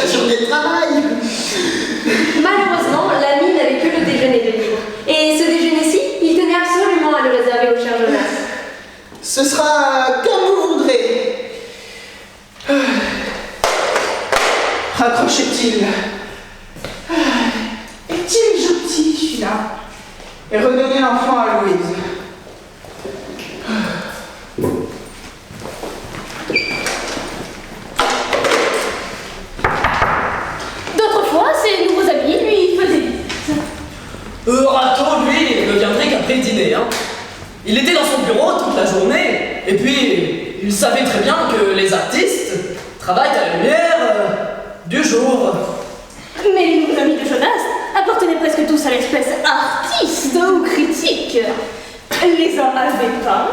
sa journée de travail. Malheureusement, l'ami n'avait que le déjeuner de libre. Et ce déjeuner-ci, il tenait absolument à le réserver au cher Jonas. Ce sera comme vous voudrez. Raccrochait-il. Est-il gentil, celui-là? Et redonnez l'enfant à Louise. D'autres fois, ses nouveaux amis lui faisaient visite. Raton, lui, ne viendrait qu'après le dîner. Hein. Il était dans son bureau toute la journée, et puis il savait très bien que les artistes travaillent à la lumière du jour. Mais les nouveaux amis de Jonas appartenaient presque tous à l'espèce artiste ou critique. Les uns avaient peint,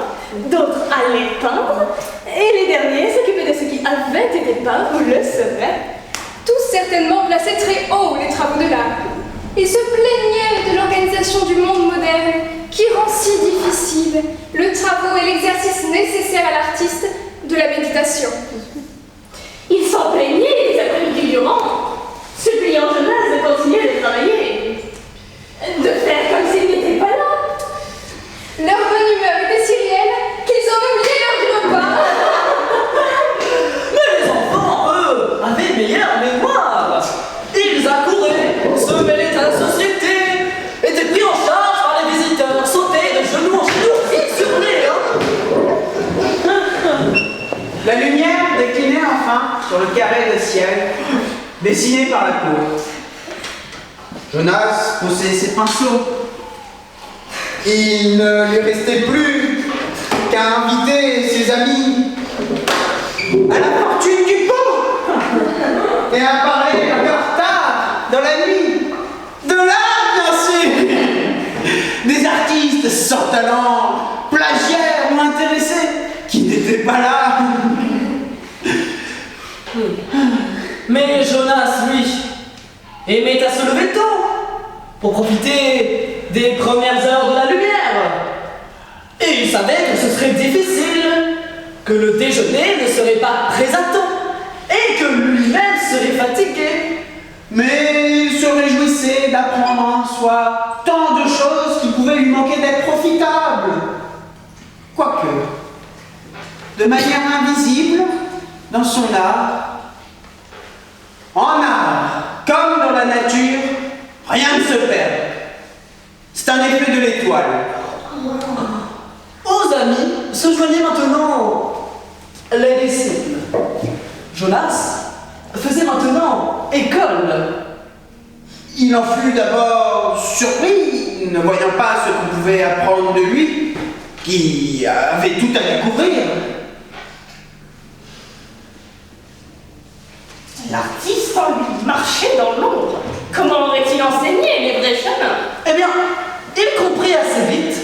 d'autres allaient peindre, et les derniers s'occupaient de ce qui avait été peint ou le serait. Tous certainement plaçaient très haut les travaux de l'art. Ils se plaignaient de l'organisation du monde moderne qui rend si difficile le travail et l'exercice nécessaire à l'artiste de la méditation. Ils s'en plaignaient les après-midi durant, suppliant Jonas de continuer de travailler, de faire comme s'il n'était pas là. Leur bonne humeur était si réelle qu'ils ont oublié l'heure du repas. Mais les enfants, eux, avaient meilleure mémoire. Ils accouraient, se mêlaient à la société, étaient pris en charge par les visiteurs, sautaient de genoux en genoux, ils hurlaient, La lumière déclinait enfin sur le carré de ciel, dessiné par la cour. Jonas posait ses pinceaux. Il ne lui restait plus qu'à inviter ses amis à la fortune du pot et à parler un peu tard dans la nuit de l'art, bien sûr, des artistes sans talent, plagiaires ou intéressés qui n'étaient pas là. Mais Jonas, lui, aimait à se lever tôt pour profiter des premières heures de la lumière. Et il savait que ce serait difficile, que le déjeuner ne serait pas très à temps et que lui-même serait fatigué. Mais il se réjouissait d'apprendre en soi tant de choses qui pouvaient lui manquer d'être profitables. Quoique, de manière invisible, dans son art, en art, comme dans la nature, rien ne se perd. C'est un effet de l'étoile. Aux amis se joignaient maintenant les disciples. Jonas faisait maintenant école. Il en fut d'abord surpris, ne voyant pas ce qu'on pouvait apprendre de lui, qui avait tout à découvrir. L'artiste en lui marchait dans l'ombre. Comment aurait-il enseigné les vrais chemins? Eh bien, il comprit assez vite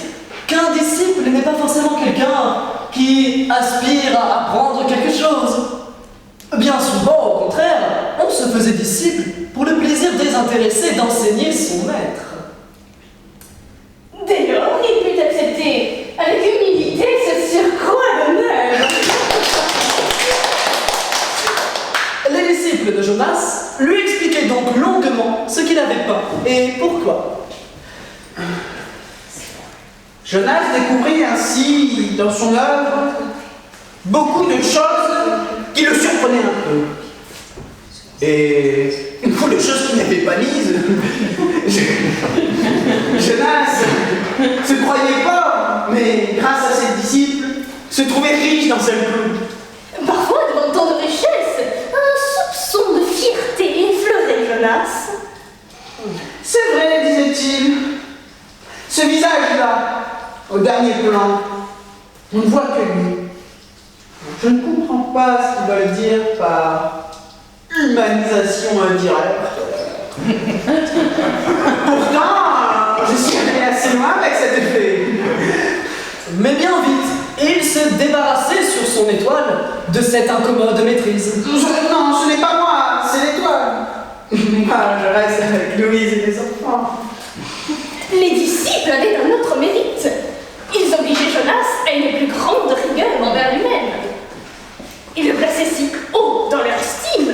qu'un disciple n'est pas forcément quelqu'un qui aspire à apprendre quelque chose. Bien souvent, au contraire, on se faisait disciple pour le plaisir désintéressé d'enseigner son maître. Dès lors, il put accepter avec humilité ce surcroît d'honneur. Les disciples de Jonas lui expliquaient donc longuement ce qu'il avait peint et pourquoi. Jonas découvrit ainsi dans son œuvre beaucoup de choses qui le surprenaient un peu. Et beaucoup de choses qu'il n'avait pas mises. Jonas se croyait pauvre, mais grâce à ses disciples, se trouvait riche d'un seul coup. Parfois, devant tant de richesse, un soupçon de fierté effleurait Jonas. C'est vrai, disait-il. Ce visage-là, au dernier plan, on ne voit que lui. Je ne comprends pas ce qu'il veut dire par humanisation indirecte. Pourtant, je suis allé assez loin avec cet effet. Mais bien vite, il se débarrassait sur son étoile de cette incommode maîtrise. Non, ce n'est pas moi, c'est l'étoile. Moi, je reste avec Louise et les enfants. Les disciples avaient un autre mérite. Ils obligeaient Jonas à une plus grande rigueur envers lui-même. Ils le plaçaient si haut dans leur estime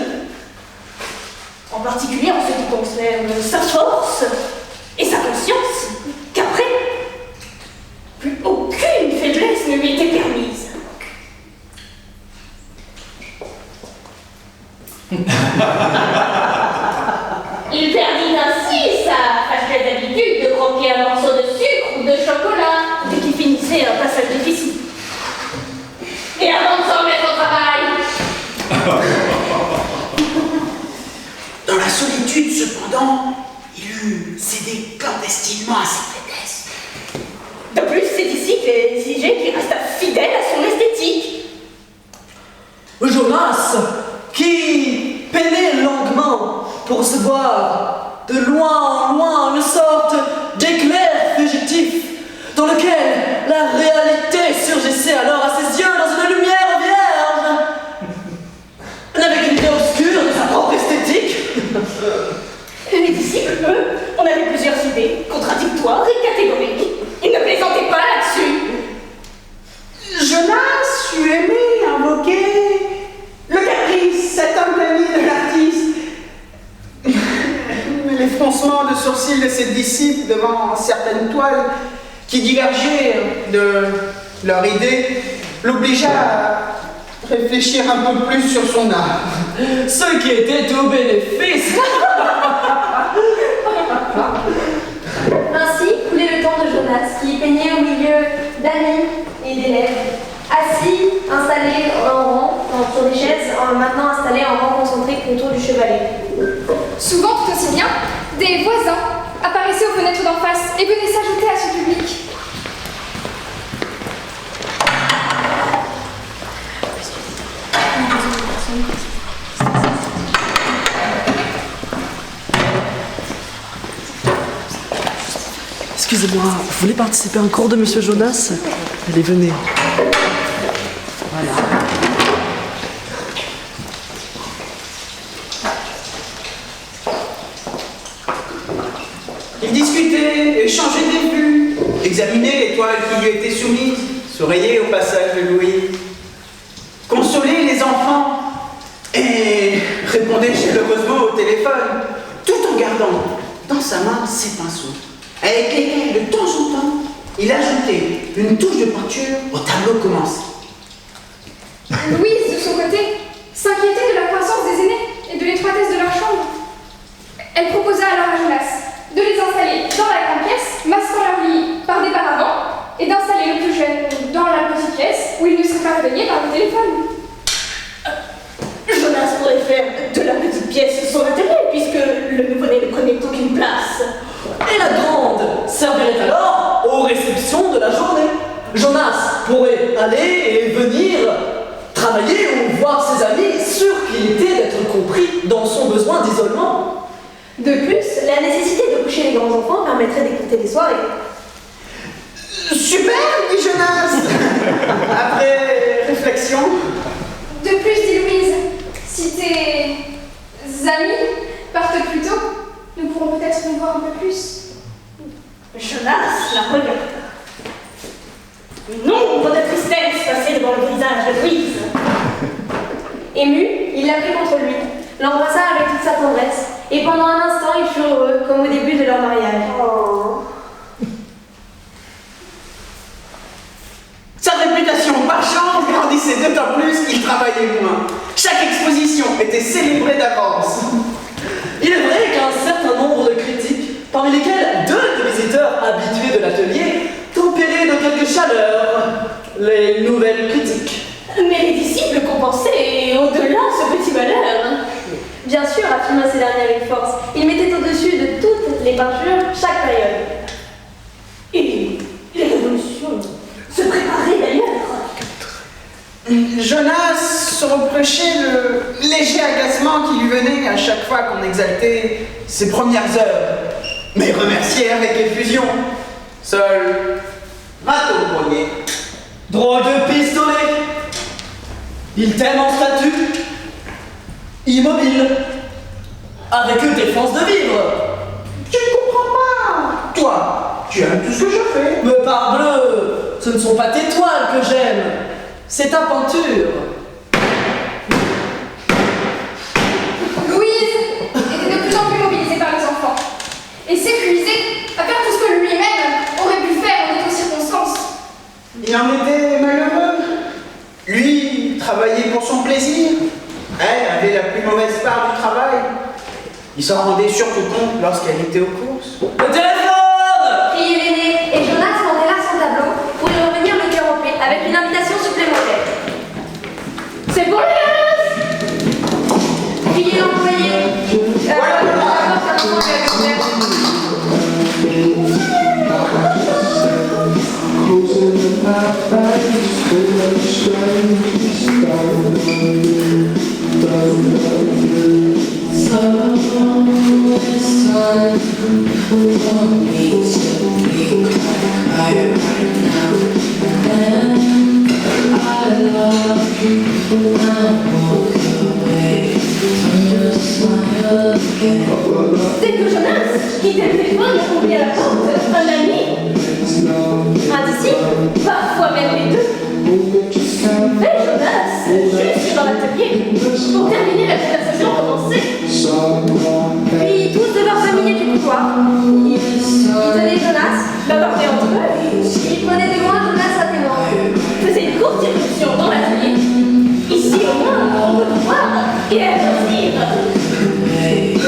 Il perdit ainsi sa fâcheuse habitude de croquer un morceau de sucre ou de chocolat dès qu'il finissait un passage difficile. Et avant de s'en mettre au travail. Dans la solitude, cependant, il eut cédé clandestinement à ses faiblesses. De plus, ses disciples exigeaient qu'il restât fidèle à son esthétique. Jonas, qui peinait longuement pour recevoir de loin en loin une sorte d'éclair fugitif dans lequel la réalité surgissait alors à ses yeux dans une lumière vierge, n'avait qu'une idée obscure de sa propre esthétique. Les disciples, eux, en avaient plusieurs idées, contradictoires et catégoriques. Ils ne plaisantaient pas là-dessus. Jonas eût aimé invoquer le caprice, cet humble ami de l'artiste. Mais les froncements de sourcils de ses disciples devant certaines toiles qui divergeaient de leur idée l'obligea à réfléchir un peu plus sur son art. Ce qui était au bénéfice. Ainsi coulait le temps de Jonas, qui peignait au milieu d'amis et d'élèves, assis, installés en rang, sur des chaises, maintenant installés en rang concentrique autour du chevalet. Souvent, tout aussi bien, des voisins apparaissaient aux fenêtres d'en face et venaient s'ajouter à ce public. Excusez-moi, vous voulez participer à un cours de Monsieur Jonas? Allez, venez. Voilà. Ils discutaient, échangeaient des vues, examinaient les toiles qui lui étaient soumises, souriaient au passage de Louis, consolaient les enfants et répondaient chaleureusement au téléphone, tout en gardant dans sa main ses pinceaux, avec lesquels de temps en temps il ajoutait une touche de peinture au tableau commencé. Louise, de son côté, s'inquiétait de la croissance des aînés et de l'étroitesse de leur chambre. Elle proposa alors à Jonas de les installer dans la grande pièce, masquant leur lit par des paravents, et d'installer le plus jeune dans la petite pièce où il ne serait pas réveillé par le téléphone. Jonas pourrait faire de la petite pièce son atelier, puisque le nouveau-né ne prenait aucune place. Et la grande servirait alors aux réceptions de la journée. Jonas pourrait aller et venir travailler ou voir ses amis, sûr qu'il était d'être compris dans son besoin d'isolement. De plus, la nécessité de coucher les grands-enfants permettrait d'écouter les soirées. Super, dit Jonas. Après réflexion. De plus, dit Louise, si tes amis partent plus tôt, nous pourrons peut-être nous voir un peu plus. Jonas la regarda. Une ombre de tristesse passait devant le visage de Louise. Ému, il la prit contre lui, l'embrassa avec toute sa tendresse, et pendant un instant, ils furent heureux, comme au début de leur mariage. Oh. Sa réputation par chance grandissait d'autant plus qu'il travaillait moins. Chaque exposition était célébrée d'avance. Il est vrai qu'un certain nombre de critiques, parmi lesquels 2 des visiteurs habitués de l'atelier, tempéraient de quelque chaleur les nouvelles critiques. Mais les disciples compensaient au-delà ce petit malheur. Bien sûr, affirma ces derniers avec force, il mettait au-dessus de toutes les peintures chaque période. Et les révolutions se préparaient d'ailleurs. Jonas se reprochait le léger agacement qui lui venait à chaque fois qu'on exaltait ses premières heures, mais remerciait avec effusion. Seul, rate au poignet. Droit de pistolet. Il t'aime en statue, immobile, avec défense de vivre. Tu ne comprends pas. Toi, tu aimes tout ce que je fais. Mais parbleu, ce ne sont pas tes toiles que j'aime, c'est ta peinture. Louise était de plus en plus mobilisée par les enfants et s'épuisait à faire tout ce que lui-même aurait pu faire en d'autres circonstances. Il en était malheureux. Lui travaillait pour son plaisir. Elle avait la plus une mauvaise part du travail. Il s'en rendait surtout compte lorsqu'elle était aux courses. Le téléphone! Criait l'aîné, et Jonas rendait là son tableau pour y revenir le cœur au fait, avec une invitation supplémentaire. C'est pour les gosses! Criait l'employé. Dès que Jonas quittait le téléphone et ouvrit à la porte, un ami, un disciple, parfois même les deux, mais Jonas, juste dans l'atelier, pour terminer la conversation commencée. Puis tous de leurs familiers du couloir. Ils tenaient Jonas, Bavardaient entre eux, ils prenaient de loin Jonas à témoin. faisaient une courte irruption dans l'atelier. Ici au moins, on peut le voir et agir.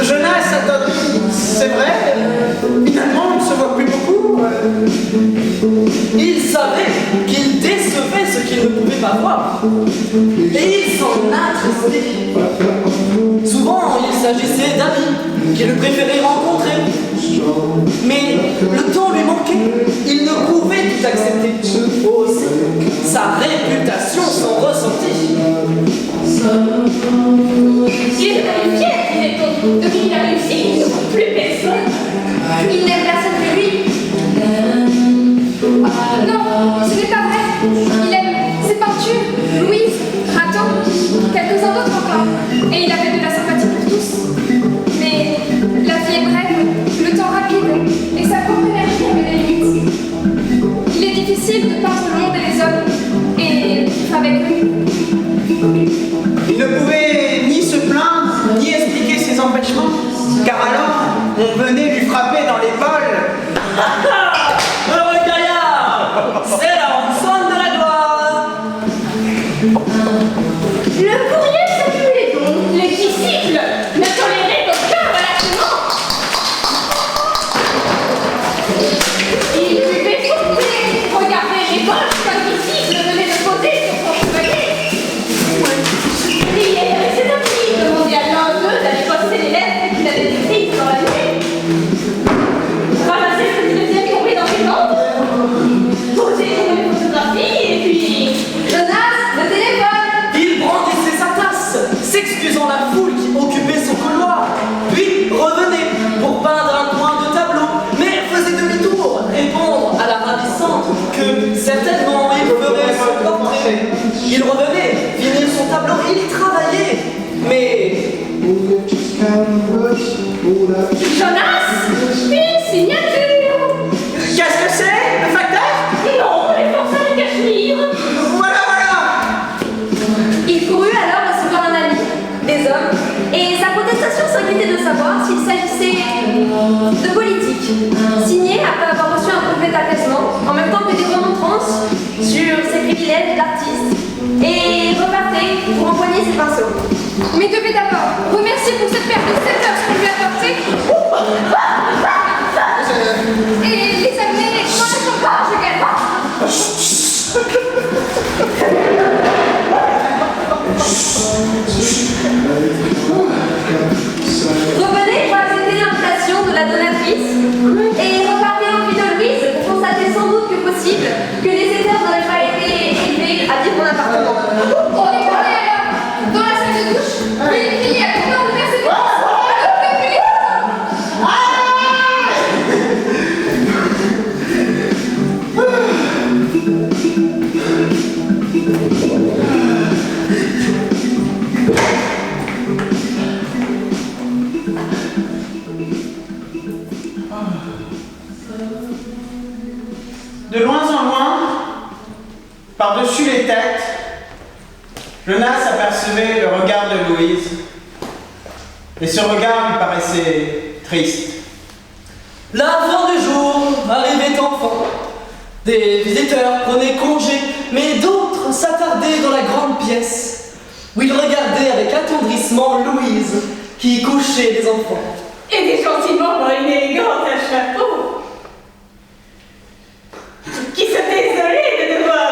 Jonas attendit, c'est vrai, finalement il ne se voit plus beaucoup. Il savait qu'il décevait ce qu'il ne pouvait pas voir. Et il s'en attristait. Souvent, il s'agissait d'amis qu'il préférait rencontrer. Mais le temps lui manquait. Il ne pouvait tout accepter. Aussi, sa réputation s'en ressentit. Il est devenu fier, disait-on. Depuis qu'il a réussi, il ne voit plus personne. Il n'aime personne que lui. Non, ce n'est pas vrai. Il aime ses peintures, Louise, Raton, quelques-uns d'autres encore. Et il avait de la sympathie pour tous. Mais la vie est brève, le temps rapide, et sa propre énergie avait des limites. Il est difficile de peindre le monde et les hommes, et vivre avec lui. Il ne pouvait ni se plaindre, ni expliquer ses empêchements, car alors on venait lui frapper dans l'épaule. Heureux gaillard! C'est la rançon de la gloire! Le courrier saluait donc les disciples, ne toléraient aucun relâchement. Il buvait son thé, regardait les poches qu'un disciple venait de poser sur son chevalet. Riait avec ses amis, demandait à l'un d'eux d'aller poster les lettres qu'il avait écrites dans la nuit. Ramasser ce qui devait tomber dans ses membres. Poser pour une photographie et puis... Jonas, le téléphone. Il brandissait sa tasse, s'excusant la foule qui occupait son couloir, puis revenait pour peindre un coin de tableau, mais faisait demi-tour, répondre à la ravissante que certainement il ferait son portrait. Il revenait, finir son tableau, il travaillait, mais Jonas, une signature. Qu'est-ce que c'est? Le facteur? Non, les forçats de Cachemire. Voilà, voilà. Il courut alors recevoir un ami, des hommes, et sa protestation s'inquiétait de savoir s'il s'agissait de politique, signé après avoir reçu un complet apaisement, en même temps que des remontrances sur ses privilèges d'artiste, et repartait pour empoigner ses pinceaux. Mais devait d'abord remercier pour cette paire de 7 heures qu'on lui a portée et les amener dans la chambre également. Revenez pour accepter l'invitation de la donatrice et repartez au puits de Louise pour constater sans doute que possible que les éthers n'auraient pas été élevés à vivre en appartement. On est allé alors dans la salle de douche, et il criait à tout le monde de verser des pinceaux, alors que plus les De loin en loin, par-dessus les têtes, Jonas apercevait le regard de Louise. Et ce regard lui paraissait triste. la fin du jour arrivait enfin. Des visiteurs prenaient congé, mais d'autres s'attardaient dans la grande pièce, où ils regardaient avec attention attendrissement Louise, qui couchait les enfants. Aidée gentiment par une élégante à chapeau, qui se désolait de devoir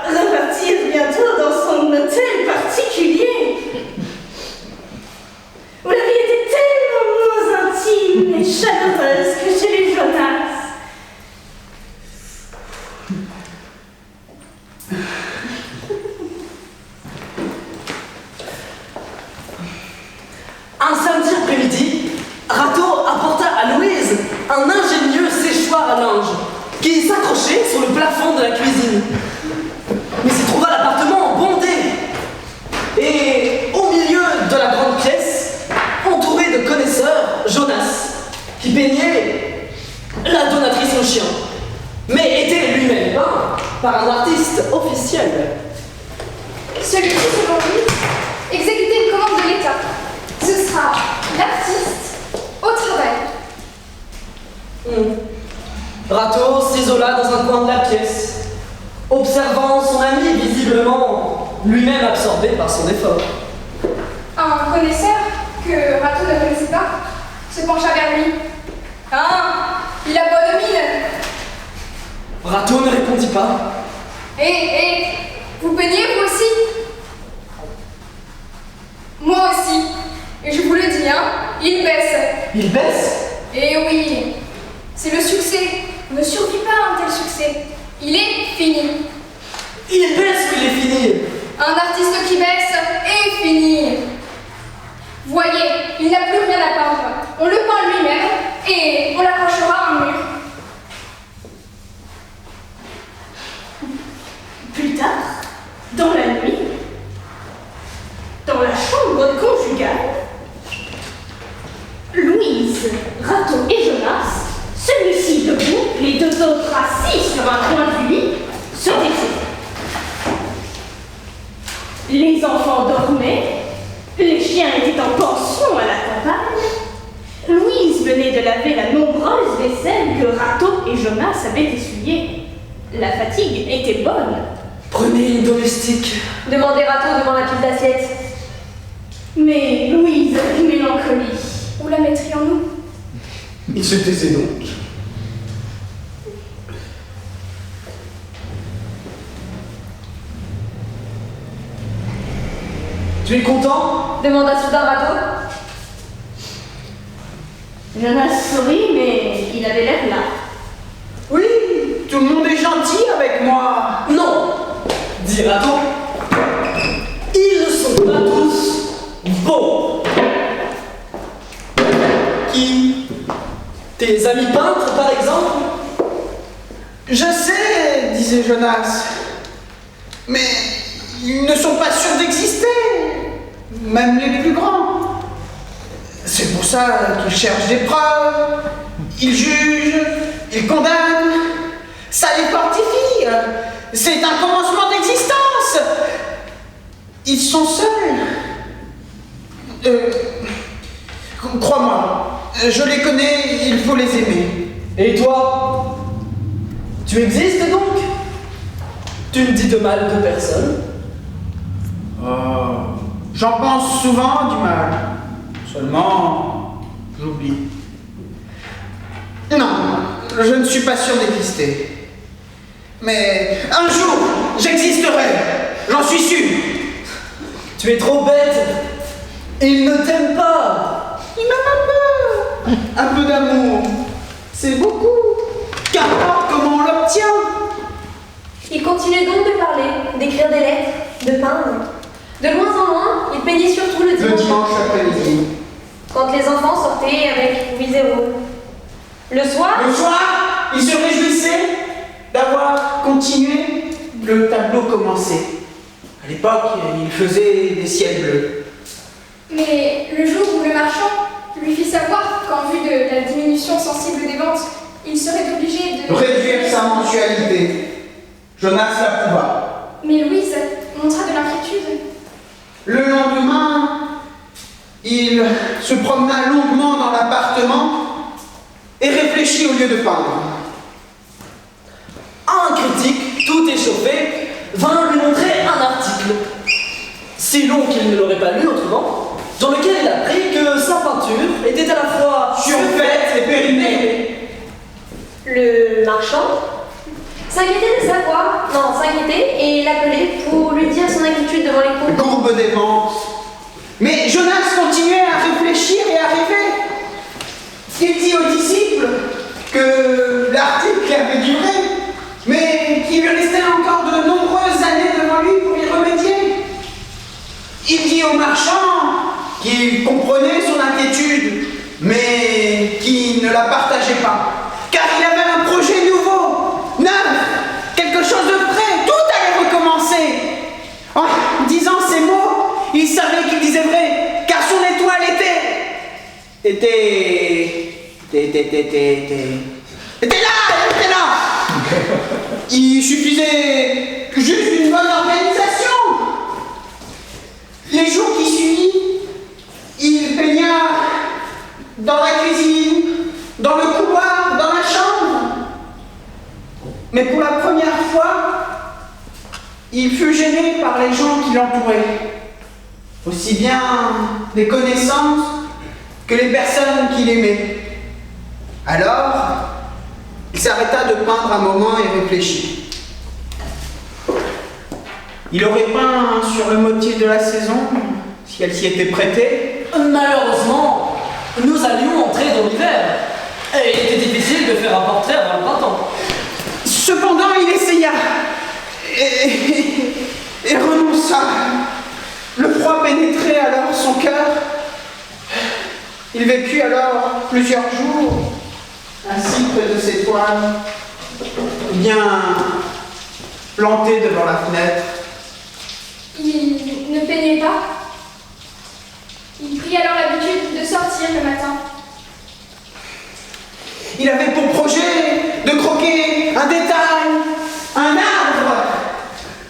repartir bientôt dans son hôtel particulier, où la vie était tellement moins intime et chaleureuse que chez les Jonas. Un samedi après-midi, Rato apporta à Louise un ingénieux séchoir à linge qui s'accrochait sur le plafond de la cuisine. Mais s'y trouva l'appartement bondé et au milieu de la grande pièce, entouré de connaisseurs, Jonas, qui peignait la donatrice au chien, mais était lui-même peint par un artiste officiel. Celui-ci, selon lui, exécutait une commande de l'État. Ce sera l'artiste au travail. Rato s'isola dans un coin de la pièce, observant son ami visiblement lui-même absorbé par son effort. Un connaisseur que Rato ne connaissait pas se pencha vers lui. Ah, il a bonne mine. Rato ne répondit pas. Hé, vous peignez vous aussi? Moi aussi. Et je vous le dis, hein, il baisse. Il baisse? Eh oui, c'est le succès. Ne survit pas un tel succès. Il est fini. Il baisse ou il est fini? Un artiste qui baisse est fini. Voyez, il n'a plus rien à peindre. On le peint lui-même et on l'accrochera à un mur. Plus tard, dans la nuit, dans la chambre conjugale, Louise, Rato et Jonas, celui-ci debout, les deux autres assis sur un coin du lit, se taisaient. Les enfants dormaient, les chiens étaient en pension à la campagne. Louise venait de laver la nombreuse vaisselle que Rato et Jonas avaient essuyée. La fatigue était bonne. Prenez une domestique. Demandez Rato devant la pile d'assiettes. Mais Louise avec mélancolie. Où la mettrions-nous? Il se taisait donc. Tu es content? Demanda soudain Rato. Jonas sourit, mais il avait l'air là. Oui, tout le monde est gentil avec moi. Non, dit Rato. Ils ne sont pas tous beaux. Qui? Tes amis peintres, par exemple? Je sais, disait Jonas. Mais ils ne sont pas sûrs d'exister. Même les plus grands. C'est pour ça qu'ils cherchent des preuves. Ils jugent, ils condamnent. Ça les fortifie. C'est un commencement d'existence. Ils sont seuls. Crois-moi, je les connais, il faut les aimer. Et toi? Tu existes donc? Tu ne dis de mal de personne? Oh, j'en pense souvent du mal. Seulement, j'oublie. Non, je ne suis pas sûr d'exister. Mais un jour, j'existerai. J'en suis sûr. Tu es trop bête. Ils ne t'aiment pas. Il m'aime un peu. Un peu d'amour. C'est beaucoup. Qu'importe comment on l'obtient. Il continuait donc de parler, d'écrire des lettres, de peindre. De loin en loin, il peignait surtout le Le dimanche, dimanche après-midi. quand les enfants sortaient avec Louise et Rose. Le soir, Le soir, il se réjouissait d'avoir continué le tableau commencé. À l'époque, il faisait des ciels bleus. Mais le jour où le marchand lui fit savoir qu'en vue de la diminution sensible des ventes, il serait obligé de Réduire sa mensualité. Jonas l'approuva. Mais Louise montra de l'inquiétude. Le lendemain, il se promena longuement dans l'appartement et réfléchit au lieu de peindre. Un critique, tout échauffé, vint lui montrer un article. Si long qu'il ne l'aurait pas lu autrement, dans lequel il apprit que sa peinture était à la fois Surfaite et périmée. Le marchand? S'inquiétait de savoir, non, s'inquiétait et l'appelait pour lui dire son inquiétude devant les cours. Courbe des ventes. Mais Jonas continuait à réfléchir et à rêver. Il dit aux disciples que l'article avait duré, mais qu'il lui restait encore de nombreuses années devant lui pour y remédier. Il dit aux marchands qu'il comprenait son inquiétude, mais qu'il ne la partageait pas, car il avait un projet nouveau, neuf, quelque chose de frais, tout allait recommencer. En disant ces mots, il savait qu'il disait vrai, car son étoile était là, elle était là. Il suffisait juste d'une bonne organisation. Les jours qui suivirent, il peigna dans la cuisine, dans le couloir, dans la chambre. Mais pour la première fois, il fut gêné par les gens qui l'entouraient, aussi bien les connaissances que les personnes qu'il aimait. Alors, il s'arrêta de peindre un moment et réfléchit. Il aurait peint sur le motif de la saison, si elle s'y était prêtée. Malheureusement, nous allions entrer dans l'hiver. Et il était difficile de faire un portrait avant le printemps. Cependant, il essaya et renonça. Le froid pénétrait alors son cœur. Il vécut alors plusieurs jours assis près de ses toiles, bien planté devant la fenêtre. Il ne peignait pas. Il prit alors l'habitude de sortir le matin. Il avait pour projet de croquer un détail, un arbre,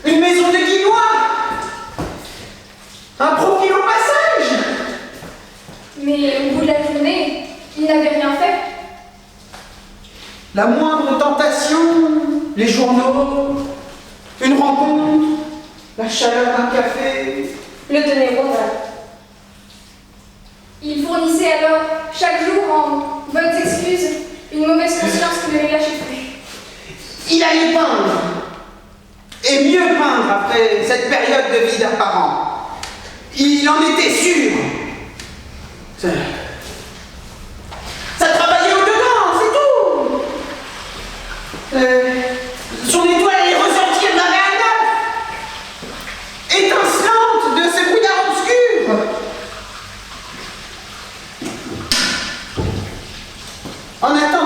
une maison de guinois, un profil au passage. Mais au bout de la journée, il n'avait rien fait. La moindre tentation, les journaux, une rencontre, la chaleur d'un café, Le tenait rondin. Il fournissait alors chaque jour en bonnes excuses une mauvaise conscience qui ne le lâchait plus. il allait peindre. Et mieux peindre après cette période de vide apparent. Il en était sûr. Ça travaillait au-dedans, c'est tout. Son étoile allait ressortir d'un réel neuf, étincelante de ce brouillard obscur. En attendant,